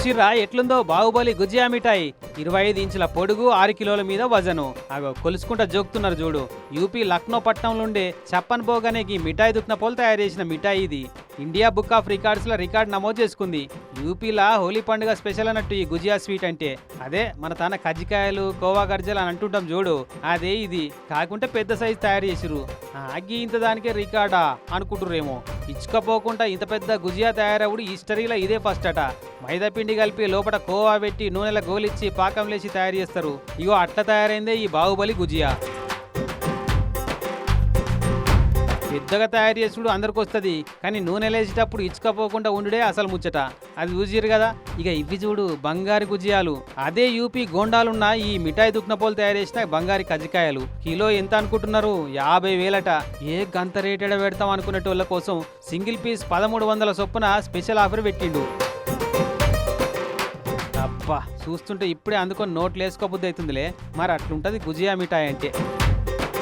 చూసిర్రా ఎట్లుందో బాహుబలి గుజియా మిఠాయి 25 ఇంచుల పొడుగు 6 కిలోల మీద వజను అగో కొలుసుకుంటా జోకుతున్నారు చూడు. యూపీ లక్నో పట్టణంలో ఉండే చప్పన్ భోగ్ అనే ఈ మిఠాయి దుక్న పోలు తయారు చేసిన మిఠాయి ఇది ఇండియా బుక్ ఆఫ్ రికార్డ్స్ లో రికార్డ్ నమోదు చేసుకుంది. యూపీలా హోలీ పండుగ స్పెషల్ అన్నట్టు ఈ గుజియా స్వీట్ అంటే అదే మన తన కజ్జికాయలు కోవా గర్జలు అని అంటుంటాం చూడు, అదే ఇది కాకుంటే పెద్ద సైజు తయారు చేసిరు. ఆగి ఇంత దానికే రికార్డా అనుకుంటురేమో. ఇచ్చుకపోకుండా ఇంత పెద్ద గుజియా తయారవుడు హిస్టరీలో ఇదే ఫస్ట్ అట. మైదా పిండి కలిపి లోపల కోవా పెట్టి నూనెల గోలిచ్చి పాకం లేచి తయారు చేస్తారు. ఇగో అట్లా తయారైందే ఈ బాహుబలి గుజియా. పెద్దగా తయారు చేసుడు అందరికి వస్తుంది, కానీ నూనె లేచేటప్పుడు ఇచ్చుకపోకుండా ఉండుడే అసలు ముచ్చట. అది చూసిరు కదా. ఇక ఇవి చూడు బంగారు గుజియాలు. అదే యూపీ గోండాలున్న ఈ మిఠాయి దుక్నపోలు తయారు చేసిన బంగారు కజ్జికాయలు కిలో ఎంత అనుకుంటున్నారు? 50,000 అట. ఏ గంత రేటెడ పెడతాం అనుకునేటోళ్ళ కోసం సింగిల్ పీస్ 1300 చొప్పున స్పెషల్ ఆఫర్ పెట్టిండు. అబ్బా చూస్తుంటే ఇప్పుడే అందుకొని నోట్లు వేసుకోబుద్ధి అవుతుందిలే. మరి అట్లుంటది గుజియా మిఠాయి అంటే.